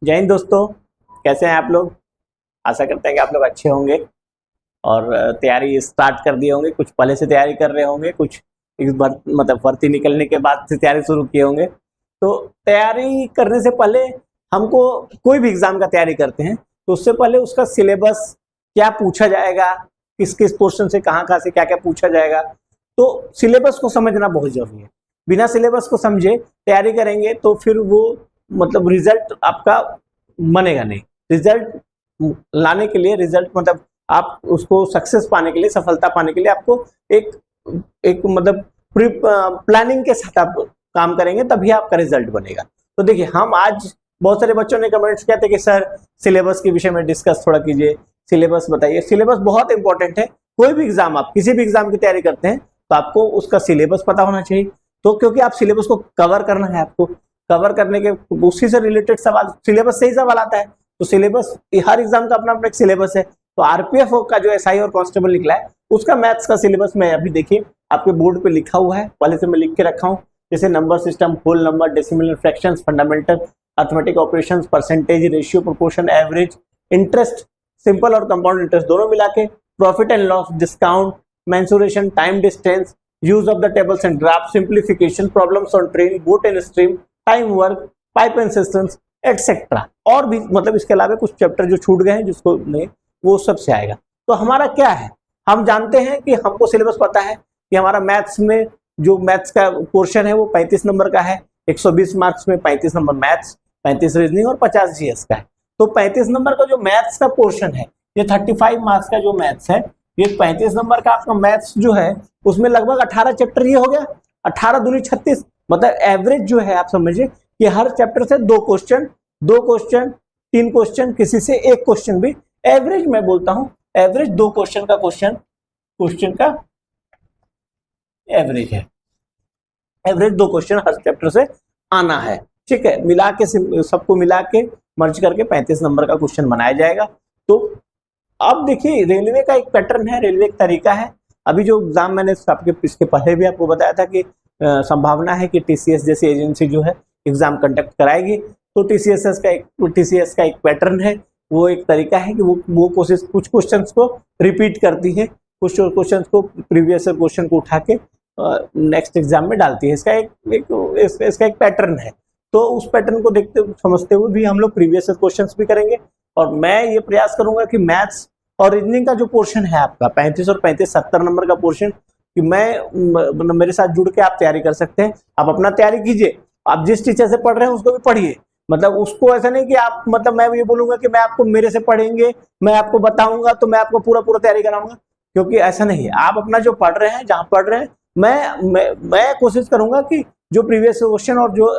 जय हिंद दोस्तों, कैसे हैं आप लोग। आशा करते हैं कि आप लोग अच्छे होंगे और तैयारी स्टार्ट कर दिए होंगे। कुछ पहले से तैयारी कर रहे होंगे, कुछ इस बार मतलब भर्ती निकलने के बाद से तैयारी शुरू किए होंगे। तो तैयारी करने से पहले हमको कोई भी एग्जाम का तैयारी करते हैं तो उससे पहले उसका सिलेबस क्या पूछा जाएगा, किस किस पोर्शन से कहाँ से क्या क्या पूछा जाएगा, तो सिलेबस को समझना बहुत जरूरी है। बिना सिलेबस को समझे तैयारी करेंगे तो फिर वो मतलब रिजल्ट आपका बनेगा नहीं। रिजल्ट लाने के लिए, रिजल्ट मतलब आप उसको सक्सेस पाने के लिए, सफलता पाने के लिए आपको एक एक मतलब प्लानिंग के साथ आप काम करेंगे तभी आपका रिजल्ट बनेगा। तो देखिए, हम आज बहुत सारे बच्चों ने कमेंट्स किया था कि सर सिलेबस के विषय में डिस्कस थोड़ा कीजिए, सिलेबस बताइए। सिलेबस बहुत इंपॉर्टेंट है। कोई भी एग्जाम, आप किसी भी एग्जाम की तैयारी करते हैं तो आपको उसका सिलेबस पता होना चाहिए। तो क्योंकि आप सिलेबस को कवर करना है, आपको कवर करने के उसी से रिलेटेड सवाल, सिलेबस से ही सवाल आता है। तो सिलेबस, हर एग्जाम का अपना अपना एक सिलेबस है। तो आरपीएफ का जो एसआई और कांस्टेबल निकला है उसका मैथ्स का सिलेबस मैं अभी देखिए आपके बोर्ड पे लिखा हुआ है, पहले से मैं लिख के रखा हूँ। जैसे number system, whole number, decimal fractions, fundamental arithmetic operations, percentage, ratio, proportion, average, interest, simple और कंपाउंड इंटरेस्ट दोनों मिला के, profit and loss, discount, mensuration, time distance, use of the tables and graph, simplification, problems on train, boat and stream, time work, pipe and systems, etcetera. और भी मतलब इसके अलावा कुछ चैप्टर जो छूट गए हैं जिसको नहीं, वो सब से आएगा। तो हमारा क्या है, हम जानते हैं कि हमको सिलेबस पता है कि हमारा मैथ्स में जो मैथ्स का पोर्शन है वो 35 नंबर का है। 120 मार्क्स में 35 नंबर मैथ्स, 35 रीजनिंग और 50 जीएस का है। तो 35 नंबर का जो मैथ्स का पोर्शन है, ये 35 मार्क्स का जो मैथ्स है, ये 35 नंबर का आपका मैथ्स जो है उसमें लगभग 18 चैप्टर ये हो गया। 18 दूनी 36, मतलब एवरेज जो है आप समझिए कि हर चैप्टर से 2 क्वेश्चन, 2 क्वेश्चन, 3 क्वेश्चन, किसी से 1 क्वेश्चन भी। एवरेज मैं बोलता हूं, एवरेज 2 क्वेश्चन का क्वेश्चन का एवरेज है। एवरेज 2 क्वेश्चन हर चैप्टर से आना है, ठीक है। मिला के सबको मिला के मर्ज करके 35 नंबर का क्वेश्चन बनाया जाएगा। तो अब देखिए, रेलवे का एक पैटर्न है, रेलवे एक तरीका है। अभी जो एग्जाम मैंने आपके इसके पहले भी आपको बताया था कि संभावना है कि टीसीएस जैसी एजेंसी जो है एग्जाम कंडक्ट कराएगी। तो टीसीएस का एक पैटर्न है, वो एक तरीका है कि वो कोशिश कुछ क्वेश्चंस को रिपीट करती है, कुछ क्वेश्चंस को प्रीवियस क्वेश्चन को उठा के नेक्स्ट एग्जाम में डालती है। इसका एक पैटर्न है। तो उस पैटर्न को देखते समझते हुए भी हम लोग प्रीवियस क्वेश्चंस भी करेंगे। और मैं ये प्रयास करूंगा कि मैथ्स और रीजनिंग का जो पोर्शन है आपका 35 और 35 70 नंबर का पोर्शन, कि मैं मेरे साथ जुड़ के आप तैयारी कर सकते हैं। आप अपना तैयारी कीजिए, आप जिस टीचर से पढ़ रहे हैं उसको भी पढ़िए। मतलब उसको ऐसा नहीं कि आप, मतलब मैं ये बोलूंगा कि मैं आपको मेरे से पढ़ेंगे, मैं आपको बताऊंगा तो मैं आपको पूरा तैयारी कराऊंगा, क्योंकि ऐसा नहीं है। आप अपना जो पढ़ रहे हैं, जहां पढ़ रहे हैं, मैं कोशिश करूंगा कि जो प्रीवियस क्वेश्चन और जो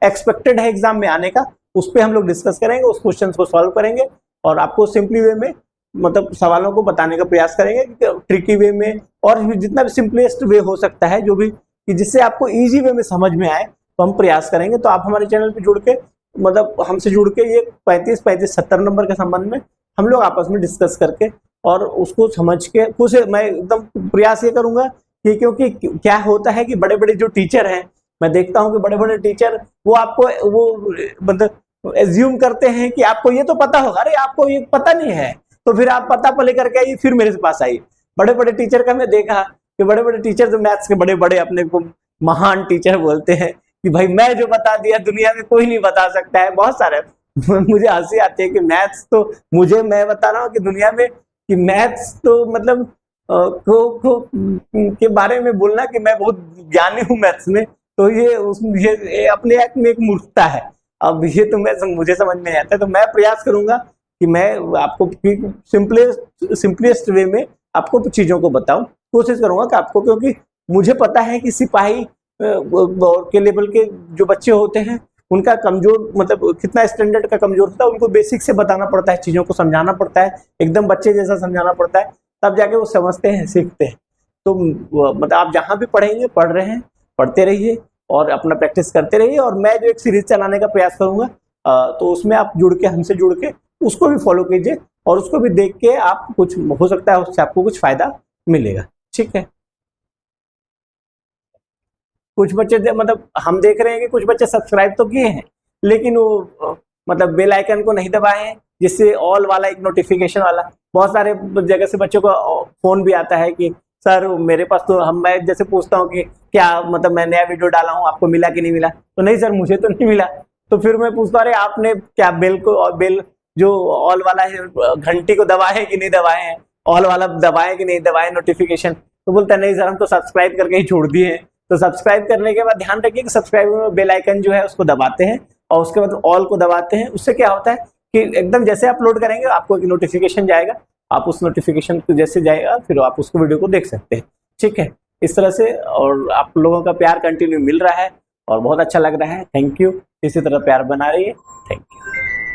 एक्सपेक्टेड है एग्जाम में आने का, उस पर हम लोग डिस्कस करेंगे, उस क्वेश्चन को सॉल्व करेंगे और आपको सिंपली वे में मतलब सवालों को बताने का प्रयास करेंगे, ट्रिकी वे में, और जितना भी सिंपलेस्ट वे हो सकता है, जो भी कि जिससे आपको इजी वे में समझ में आए, तो हम प्रयास करेंगे। तो आप हमारे चैनल पे जुड़ के, मतलब हमसे जुड़ के, ये 35 70 नंबर के संबंध में हम लोग आपस में डिस्कस करके और उसको समझ के कुछ मैं एकदम प्रयास ये करूंगा कि, क्योंकि क्या होता है कि बड़े बड़े जो टीचर हैं, मैं देखता हूं कि बड़े बड़े टीचर वो आपको वो मतलब एज्यूम करते हैं कि आपको ये तो पता होगा। अरे आपको ये पता नहीं है तो फिर आप पता पर लेकर के आइए, फिर मेरे पास आइए। बड़े बड़े टीचर का मैं देखा कि बड़े बड़े टीचर जो मैथ्स के बड़े बड़े अपने को महान टीचर बोलते हैं कि भाई मैं जो बता दिया दुनिया में कोई नहीं बता सकता है। बहुत सारे मुझे हंसी आती है कि मैथ्स तो मैं बता रहा हूँ कि दुनिया में कि मैथ्स तो मतलब के बारे में बोलना कि मैं बहुत ज्ञानी हूँ मैथ्स में, तो ये अपने आप में एक मूर्खता है। अब ये तो मुझे समझ में नहीं आता। तो मैं प्रयास करूंगा कि मैं आपको सिंपलेस्ट वे में आपको चीजों को बताऊं, कोशिश करूंगा कि आपको, क्योंकि मुझे पता है कि सिपाही के लेवल के जो बच्चे होते हैं उनका कमजोर, मतलब कितना स्टैंडर्ड का कमजोर होता है, उनको बेसिक से बताना पड़ता है, चीजों को समझाना पड़ता है, एकदम बच्चे जैसा समझाना पड़ता है, तब जाके वो समझते हैं, सीखते हैं। तो मतलब आप जहां भी पढ़ेंगे, पढ़ रहे हैं, पढ़ते रहिए और अपना प्रैक्टिस करते रहिए। और मैं जो एक सीरीज चलाने का प्रयास करूंगा, तो उसमें आप जुड़ के, हमसे जुड़ के उसको भी फॉलो कीजिए और उसको भी देख के आप कुछ, हो सकता है उससे आपको कुछ फायदा मिलेगा, ठीक है। कुछ बच्चे मतलब हम देख रहे हैं कि कुछ बच्चे सब्सक्राइब तो किए हैं, लेकिन वो मतलब बेल आइकन को नहीं दबाए हैं, जिससे ऑल वाला एक नोटिफिकेशन वाला, बहुत सारे जगह से बच्चों को फोन भी आता है कि सर मेरे पास तो मैं जैसे पूछता हूँ कि क्या मतलब मैं नया वीडियो डाला हूँ, आपको मिला कि नहीं मिला, तो नहीं सर मुझे तो नहीं मिला। तो फिर मैं पूछता अरे आपने क्या बेल जो ऑल वाला है घंटी को दबाए कि नहीं दबाए हैं, ऑल वाला दबाए कि नहीं दबाए नोटिफिकेशन, तो बोलता है नहीं सर हम तो सब्सक्राइब करके ही छोड़ दिए हैं। तो सब्सक्राइब करने के बाद ध्यान रखिए कि सब्सक्राइब में बेल आइकन जो है उसको दबाते हैं और उसके बाद ऑल को दबाते हैं। उससे क्या होता है कि एकदम जैसे अपलोड करेंगे आपको एक नोटिफिकेशन जाएगा, आप उस नोटिफिकेशन को जैसे जाएगा फिर आप उसको वीडियो को देख सकते हैं। ठीक है, इस तरह से, और आप लोगों का प्यार कंटिन्यू मिल रहा है और बहुत अच्छा लग रहा है। थैंक यू, इसी तरह प्यार बना रही है। Thank you.